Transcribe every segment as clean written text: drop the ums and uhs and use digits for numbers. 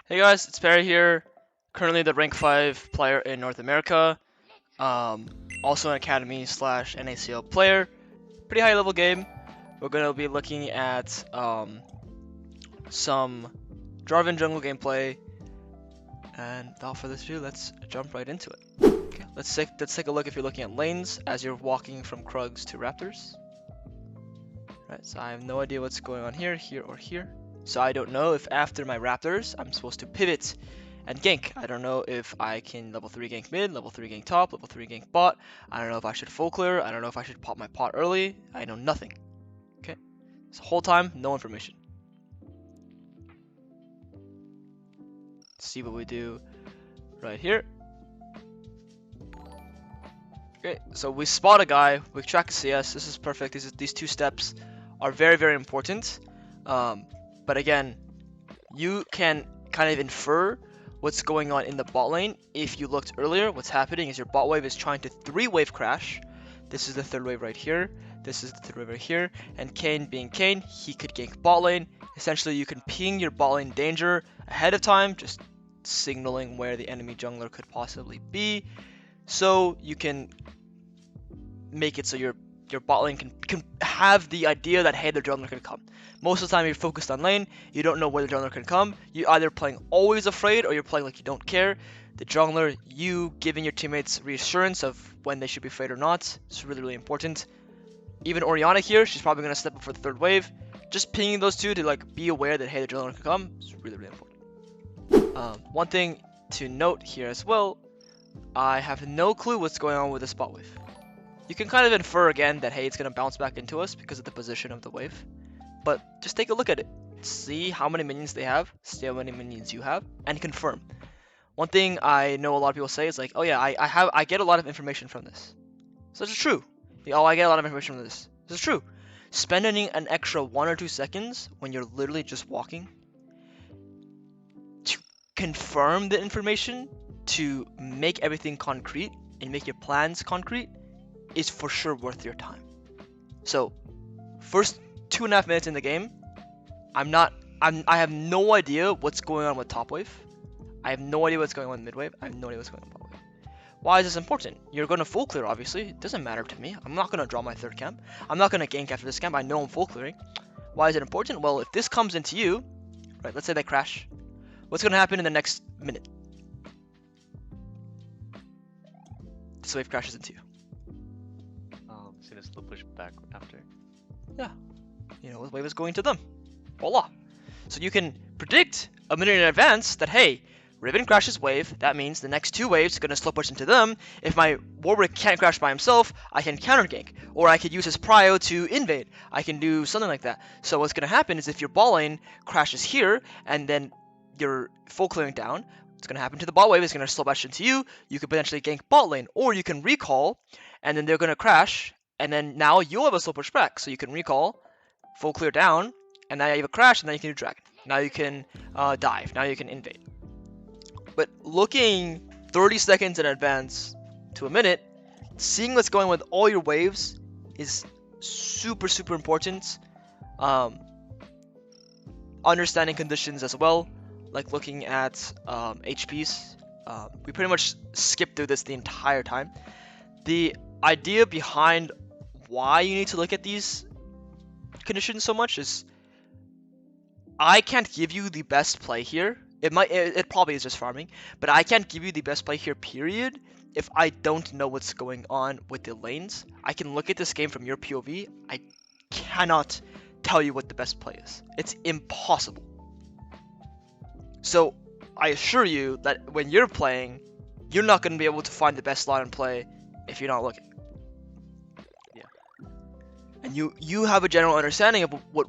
Hey guys, it's Perry here. Currently the rank 5 player in North America. Also an Academy slash NACL player. Pretty high level game. We're going to be looking at some Jarvan jungle gameplay. And without further ado, let's jump right into it. Okay, let's take a look if you're looking at lanes as you're walking from Krugs to Raptors. Right, so I have no idea what's going on here, or here. So I don't know if after my Raptors, I'm supposed to pivot and gank. I don't know if I can level 3 gank mid, level 3 gank top, level 3 gank bot. I don't know if I should full clear. I don't know if I should pop my pot early. I know nothing. Okay? This whole time, no information. Let's see what we do right here. Okay, so we spot a guy, we track a CS. This is perfect. These two steps are very, very important. But again, you can kind of infer what's going on in the bot lane. If you looked earlier, what's happening is your bot wave is trying to 3-wave crash. This is the 3rd wave right here. This is the 3rd wave right here. And Kayn being Kayn, he could gank bot lane. Essentially, you can ping your bot lane danger ahead of time, just signaling where the enemy jungler could possibly be. So you can make it so your bot lane can have the idea that, hey, the jungler can come. Most of the time you're focused on lane, you don't know where the jungler can come. You're either playing always afraid or you're playing like you don't care. The jungler, you giving your teammates reassurance of when they should be afraid or not. It's really, really important. Even Orianna here, she's probably going to step up for the 3rd wave. Just pinging those two to like be aware that, hey, the jungler can come is really, really important. One thing to note here as well, I have no clue what's going on with the spot wave. You can kind of infer again that, hey, it's going to bounce back into us because of the position of the wave. But just take a look at it. See how many minions they have, see how many minions you have, and confirm. One thing I know a lot of people say is like, oh yeah, I get a lot of information from this. So this is true. Oh, I get a lot of information from this. This is true. Spending an extra 1 or 2 seconds when you're literally just walking to confirm the information, to make everything concrete and make your plans concrete is for sure worth your time. So, first 2.5 minutes in the game, I have no idea what's going on with top wave. I have no idea what's going on with mid wave. I have no idea what's going on with bot wave. Why is this important? You're going to full clear, obviously. It doesn't matter to me. I'm not going to draw my 3rd camp. I'm not going to gank after this camp. I know I'm full clearing. Why is it important? Well, if this comes into you, right, let's say they crash. What's going to happen in the next minute? This wave crashes into you. It's gonna slow push back after. Yeah. You know, the wave is going to them. Voila. So you can predict a minute in advance that, hey, Riven crashes wave, that means the next 2 waves are going to slow push into them. If my Warwick can't crash by himself, I can counter gank. Or I could use his prio to invade. I can do something like that. So what's going to happen is if your bot lane crashes here, and then you're full clearing down, what's going to happen to the bot wave is going to slow back into you. You could potentially gank bot lane, or you can recall, and then they're going to crash, and then now you'll have a slow push back. So you can recall, full clear down, and now you have a crash, and then you can do dragon. Now you can dive. Now you can invade. But looking 30 seconds in advance to a minute, seeing what's going on with all your waves is super, super important. Understanding conditions as well, like looking at HPs. We pretty much skipped through this the entire time. The idea behind why you need to look at these conditions so much is I can't give you the best play here. It probably is just farming, but I can't give you the best play here, period, if I don't know what's going on with the lanes. I can look at this game from your POV. I cannot tell you what the best play is. It's impossible. So I assure you that when you're playing, you're not going to be able to find the best slot in play if you're not looking. And you have a general understanding of what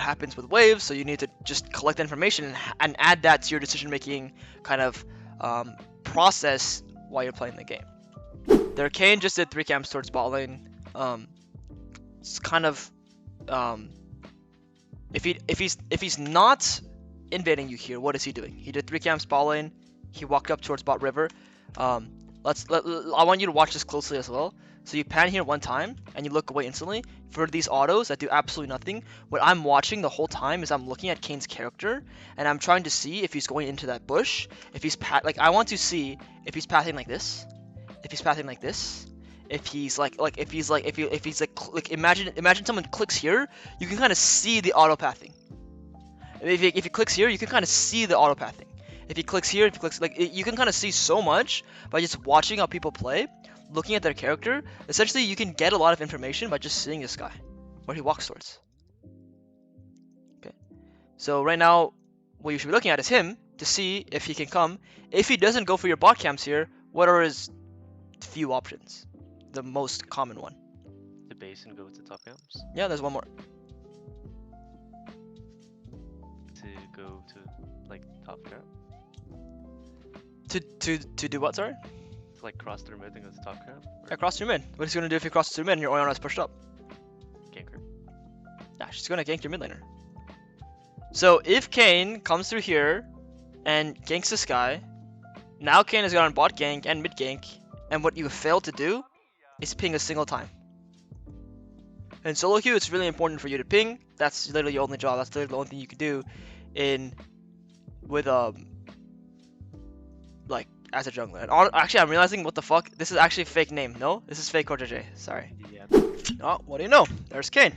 happens with waves, so you need to just collect information and add that to your decision-making kind of process while you're playing the game. Their Kayn just did 3 camps towards bot lane. It's kind of if he's not invading you here, what is he doing? He did 3 camps bot lane. He walked up towards bot river. I want you to watch this closely as well. So you pan here one time, and you look away instantly. For these autos that do absolutely nothing, what I'm watching the whole time is I'm looking at Kane's character, and I'm trying to see if he's going into that bush, if he's like I want to see if he's pathing like this, if he's pathing like this, if he's if he's like imagine someone clicks here, you can kind of see the auto pathing. If he clicks here, you can kind of see the auto pathing. If he clicks here, if he clicks you can kind of see so much by just watching how people play, looking at their character. Essentially, you can get a lot of information by just seeing this guy, where he walks towards. Okay, so right now, what you should be looking at is him to see if he can come. If he doesn't go for your bot camps here, what are his few options? The most common one. The base and go with the top camps. Yeah, there's one more. To go to like top camp. To do what, sorry? To like cross through mid and go to top camp. Yeah, cross through mid. What is he gonna do if he crosses through mid and your Oriana is pushed up? Gank her. Yeah, she's gonna gank your mid laner. So if Kane comes through here and ganks this guy, now Kane has got on bot gank and mid gank, and what you failed to do is ping a single time. In solo queue, it's really important for you to ping. That's literally your only job. That's literally the only thing you can do with like as a jungler. And actually, I'm realizing what the fuck. This is actually a fake name. No, this is fake JJ. Sorry. Yeah. Oh, what do you know? There's Kane.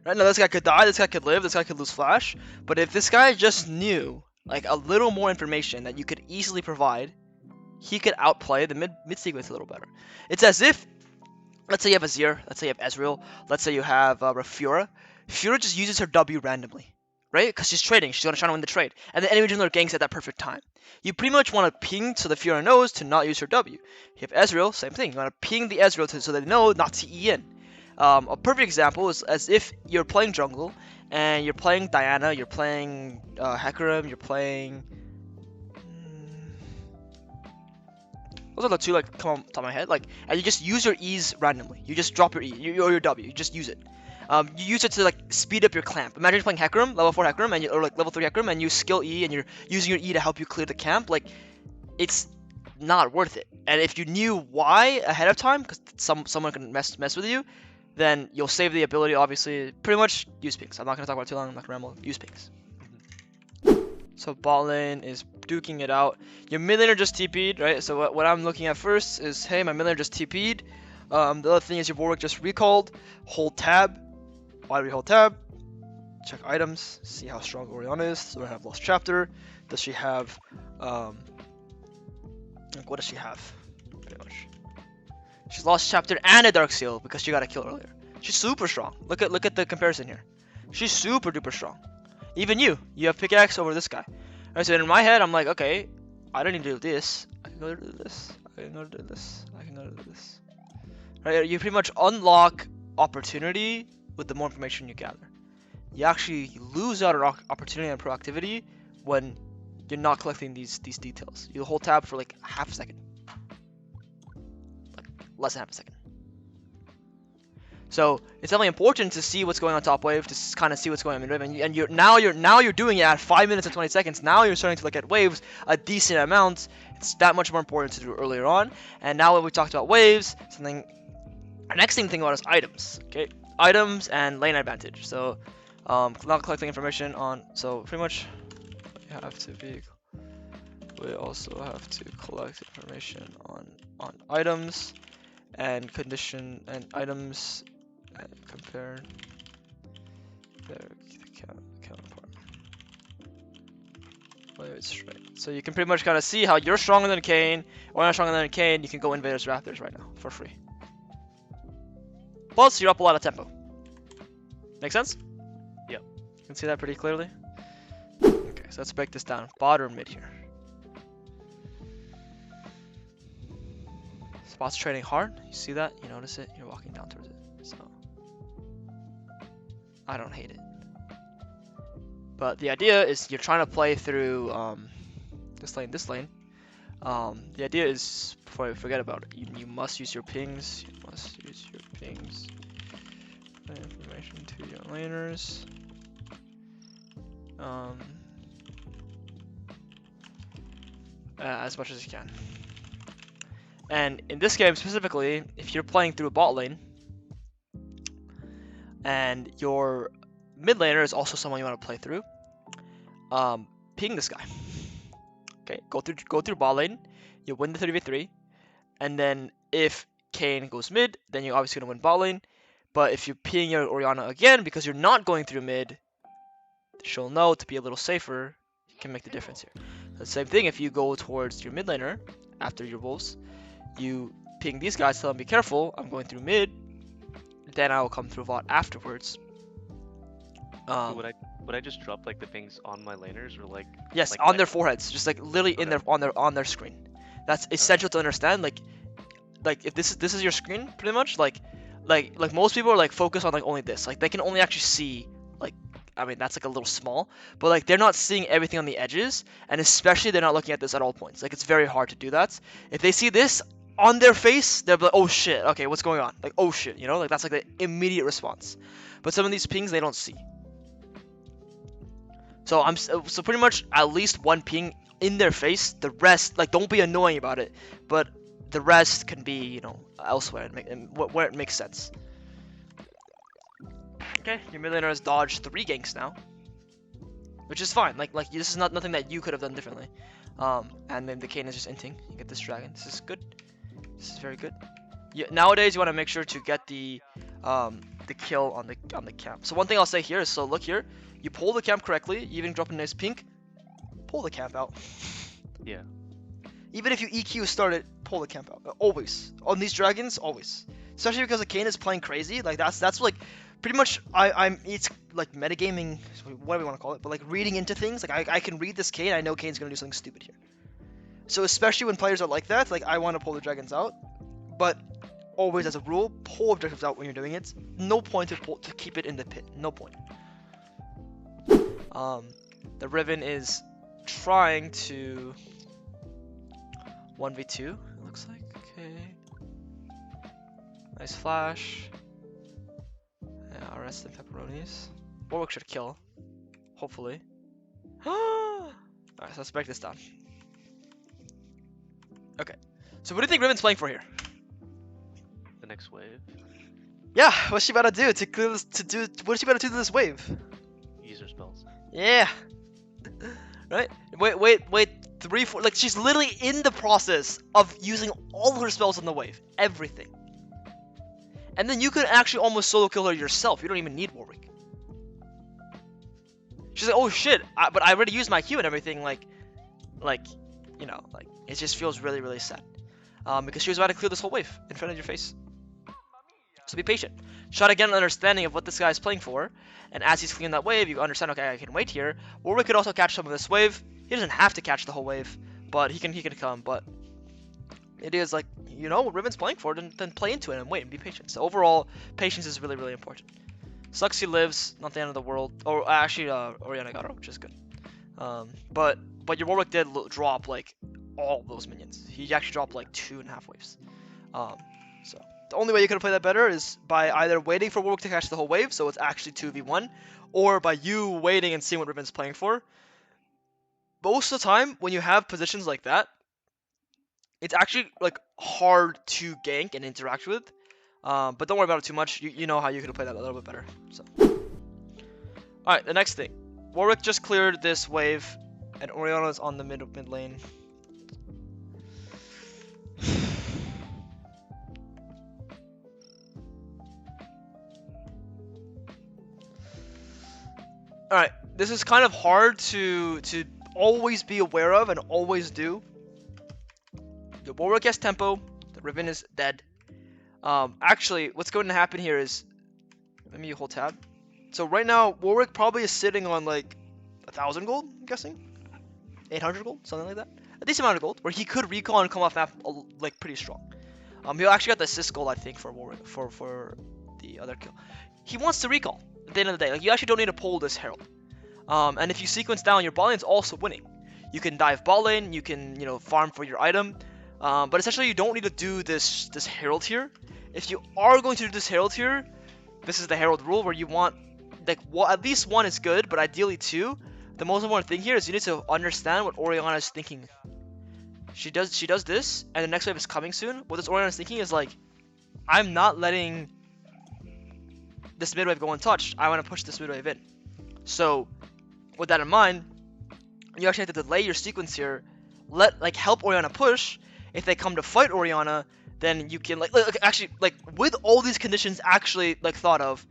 Right now, this guy could die. This guy could live. This guy could lose flash. But if this guy just knew like a little more information that you could easily provide, he could outplay the mid sequence a little better. It's as if, let's say you have Azir, let's say you have Ezreal, let's say you have Fiora. Fiora just uses her W randomly, right? Because she's trading, she's gonna try to win the trade, and the enemy jungler ganks at that perfect time. You pretty much want to ping so the Fiora knows to not use her W. You have Ezreal, same thing. You want to ping the Ezreal so they know not to E in. A perfect example is as if you're playing jungle and you're playing Diana, you're playing Hecarim, you're playing. Those are the two like come on top of my head. Like, and you just use your E's randomly. You just drop your E or your W. You just use it. You use it to like speed up your clamp. Imagine you're playing Hecarim, level 4 Hecarim, and or like level 3 Hecarim, and you skill E, and you're using your E to help you clear the camp. Like, it's not worth it. And if you knew why ahead of time, because someone can mess with you, then you'll save the ability. Obviously, pretty much use pings. I'm not gonna talk about it too long. I'm not gonna ramble. Use pings. So bot lane is duking it out. Your mid laner just TP'd, right? So what I'm looking at first is, hey, my mid laner just TP'd. The other thing is your Warwick just recalled. Hold tab. Why do we hold tab? Check items. See how strong Oriana is. So I have lost chapter. Does she have like what does she have? Pretty much. She's lost chapter and a dark seal because she got a kill earlier. She's super strong. Look at the comparison here. She's super duper strong. Even you have pickaxe over this guy. Alright, so in my head, I'm like, okay, I don't need to do this. I can go to this. I can go to this. I can go to this. Right, you pretty much unlock opportunity with the more information you gather. You actually lose out on opportunity and proactivity when you're not collecting these details. You hold tab for like half a second. Like less than half a second. So it's definitely important to see what's going on top wave, to kind of see what's going on mid wave, and you're now doing it at 5 minutes and 20 seconds. Now you're starting to look at waves a decent amount. It's that much more important to do earlier on. And now that we talked about waves, our next thing to think about is items. Okay, items and lane advantage. So not collecting information on. So pretty much you have to be. We also have to collect information on items and condition and items. And compare their counterpart. Whether it's right. So you can pretty much kind of see how you're stronger than Kane, or not stronger than Kane. You can go Invaders Raptors right now for free. Plus, you're up a lot of tempo. Make sense? Yep. You can see that pretty clearly. Okay, so let's break this down. Bot or mid here. Spot's trading hard. You see that? You notice it? You're walking down towards it. So I don't hate it. But the idea is you're trying to play through this lane. The idea is, before I forget about it, you must use your pings. You must use your pings. Put information to your laners. As much as you can. And in this game specifically, if you're playing through a bot lane, and your mid laner is also someone you want to play through, ping this guy. Okay, go through bot lane, you win the 3v3, and then if Kayn goes mid, then you're obviously gonna win bot lane. But if you ping your Orianna again because you're not going through mid, she'll know to be a little safer. You can make the difference here. The same thing if you go towards your mid laner after your wolves, you ping these guys, tell them be careful, I'm going through mid, then I will come through bot afterwards. Would I just drop like the pings on my laners or like? Yes, like on their foreheads, just like literally in Okay. their on their screen. That's essential to understand. Like if this is your screen, pretty much. Like most people are like focused on like only this. Like they can only actually see like, I mean that's like a little small, but like they're not seeing everything on the edges, and especially they're not looking at this at all points. Like it's very hard to do that. If they see this on their face, they're like, oh shit, okay, what's going on? Like oh shit, you know, like that's like the immediate response. But some of these pings they don't see. So pretty much at least one ping in their face. The rest, like, don't be annoying about it, but the rest can be, you know, elsewhere and where it makes sense. Okay, your mid laner has dodged 3 ganks now, which is fine. Like this is nothing that you could have done differently. And then the Kayn is just inting. You get this dragon. This is good. This is very good. Nowadays you want to make sure to get the kill on the camp. So one thing I'll say here is, so look here, you pull the camp correctly, you even drop a nice pink, pull the camp out. Yeah. Even if you EQ start it, pull the camp out. Always. On these dragons, always. Especially because the Kayn is playing crazy. Like that's like pretty much it's like metagaming, whatever you want to call it, but like reading into things. Like I can read this Kayn, I know Kayn's gonna do something stupid here. So especially when players are like that, like I want to pull the dragons out, but always as a rule, pull objectives out when you're doing it. No point to keep it in the pit. No point. The Riven is trying to 1v2, it looks like. Okay. Nice flash. Yeah, arrest them pepperonis. Warwick should kill. Hopefully. Alright, so let's break this down. Okay. So what do you think Riven's playing for here? The next wave. Yeah, what's she about to do to clear this, what is she about to do to this wave? Use her spells. Yeah. Right? Wait, 3, 4, like she's literally in the process of using all her spells on the wave. Everything. And then you could actually almost solo kill her yourself. You don't even need Warwick. She's like, oh shit, but I already used my Q and everything, like, you know, like, it just feels really, really sad. Because she was about to clear this whole wave in front of your face. So be patient. Try to get an understanding of what this guy is playing for, and as he's clearing that wave, you understand, okay, I can wait here. Warwick could also catch some of this wave. He doesn't have to catch the whole wave, but he can come, but it is like, you know, what Riven's playing for, then play into it and wait and be patient. So overall, patience is really, really important. Sucks he lives, not the end of the world. Or actually, Orianna got her, which is good. But your Warwick did drop like all those minions. He actually dropped like 2.5 waves. So the only way you could play that better is by either waiting for Warwick to catch the whole wave, so it's actually 2v1, or by you waiting and seeing what Riven's playing for. Most of the time, when you have positions like that, it's actually like hard to gank and interact with. But don't worry about it too much. You know how you could play that a little bit better. So, all right, the next thing, Warwick just cleared this wave, and Orianna's on the mid lane. All right, this is kind of hard to always be aware of and always do. The Warwick has tempo. The Riven is dead. Actually, what's going to happen here is, let me hold tab. So right now, Warwick probably is sitting on like 1,000 gold, I'm guessing. 800 gold, something like that. A decent amount of gold, where he could recall and come off map like pretty strong. He actually got the assist gold, I think, for Warwick for the other kill. He wants to recall at the end of the day. Like, you actually don't need to pull this Herald. And if you sequence down, your bot lane's also winning. You can dive bot lane, you can, you know, farm for your item. But essentially, you don't need to do this Herald here. If you are going to do this Herald here, this is the Herald rule where you want, like, at least 1 is good, but ideally 2. The most important thing here is you need to understand what Orianna is thinking. She does this, and the next wave is coming soon. What this Orianna is thinking is like, I'm not letting this mid wave go untouched. I want to push this mid wave in. So with that in mind, you actually have to delay your sequence here. Help Orianna push. If they come to fight Orianna, then you can actually with all these conditions actually thought of,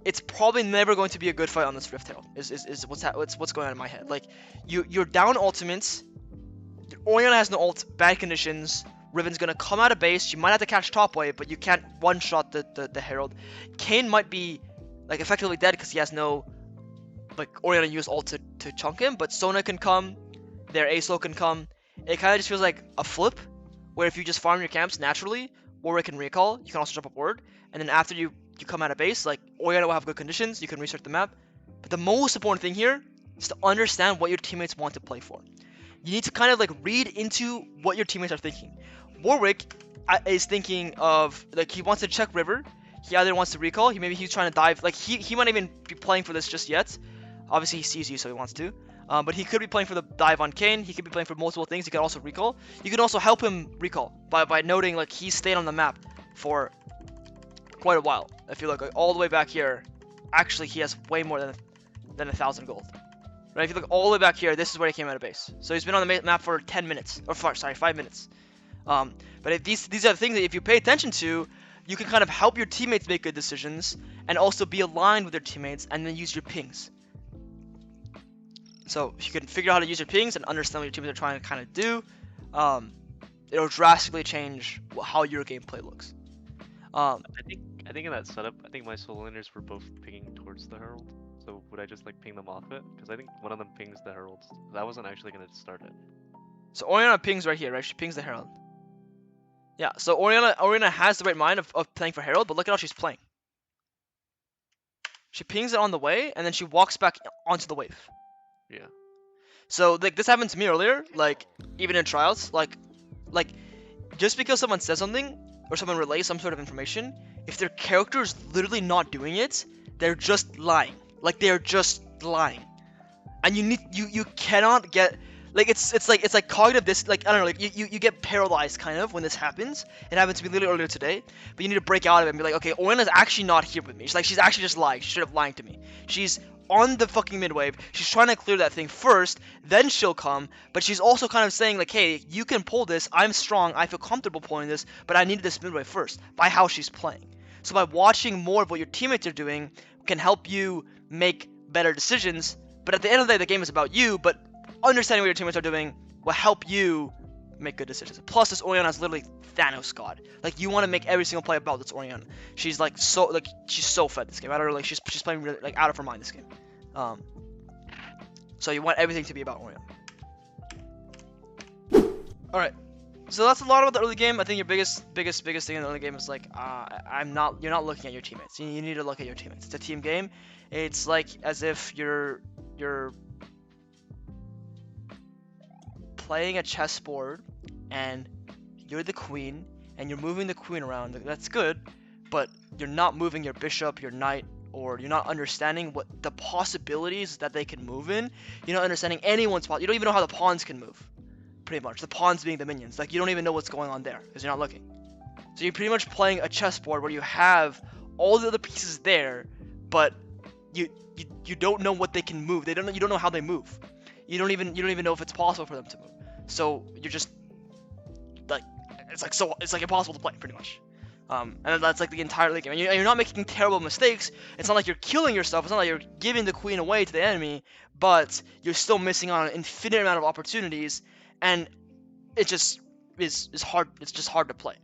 it's probably never going to be a good fight on this Rift Herald. Is what's going on in my head. Like you're down ultimates. Orianna has no ult. Bad conditions. Riven's gonna come out of base. You might have to catch top wave, but you can't one shot the Herald. Kayn might be effectively dead because he has no Orianna used ult to chunk him, but Sona can come, their ASO can come. It kind of just feels like a flip, where if you just farm your camps naturally, Warwick can recall, you can also jump up ward, and then after you come out of base, Orianna will have good conditions, you can restart the map. But the most important thing here is to understand what your teammates want to play for. You need to kind of read into what your teammates are thinking. Warwick is thinking of, he wants to check river, he either wants to recall, he's trying to dive, he might even be playing for this just yet. Obviously, he sees you, so he wants to. But he could be playing for the dive on Kayn. He could be playing for multiple things. He could also recall. You can also help him recall by noting he stayed on the map for quite a while. I feel all the way back here, actually he has way more than 1,000 gold. Right? If you look all the way back here, this is where he came out of base. So he's been on the map for 10 minutes, or 5 minutes. But if these are the things that if you pay attention to, you can kind of help your teammates make good decisions, and also be aligned with your teammates, and then use your pings. So if you can figure out how to use your pings and understand what your teammates are trying to kind of do, it'll drastically change how your gameplay looks. I think in that setup, I think my solo laners were both pinging towards the Herald. So would I just ping them off it? Because I think one of them pings the Herald. That wasn't actually gonna start it. So Orianna pings right here, right? She pings the Herald. Yeah. So Orianna has the right mind of playing for Herald, but look at how she's playing. She pings it on the way, and then she walks back onto the wave. Yeah. So this happened to me earlier, even in trials, just because someone says something or someone relays some sort of information, if their character is literally not doing it, they're just lying. They're just lying, and you cannot get it's like cognitive I don't know, you get paralyzed kind of when this happens. It happened to me literally earlier today, but you need to break out of it and be okay, Orianna's actually not here with me. She's actually just lying. She's straight up lying to me. She's on the fucking mid wave. She's trying to clear that thing first, then she'll come. But she's also kind of saying hey, you can pull this. I'm strong. I feel comfortable pulling this, but I needed this mid wave first. By how she's playing. So by watching more of what your teammates are doing can help you make better decisions. But at the end of the day, the game is about you. But understanding what your teammates are doing will help you make good decisions. Plus, this Orianna is literally Thanos God. You want to make every single play about this Orianna. She's she's so fed this game. I don't know, she's playing really, out of her mind this game. So you want everything to be about Orianna. All right. So that's a lot about the early game. I think your biggest thing in the early game is you're not looking at your teammates. You need to look at your teammates. It's a team game. It's as if you're playing a chessboard and you're the queen and you're moving the queen around. That's good, but you're not moving your bishop, your knight, or you're not understanding what the possibilities that they can move in. You're not understanding anyone's spot. You don't even know how the pawns can move. Pretty much, the pawns being the minions. You don't even know what's going on there because you're not looking. So you're pretty much playing a chessboard where you have all the other pieces there, but you don't know what they can move. You don't know how they move. You don't even know if it's possible for them to move. So you're just it's impossible to play pretty much. And that's the entire game. And you're not making terrible mistakes. It's not like you're killing yourself. It's not like you're giving the queen away to the enemy, but you're still missing on an infinite amount of opportunities, and it just is hard. It's just hard to play.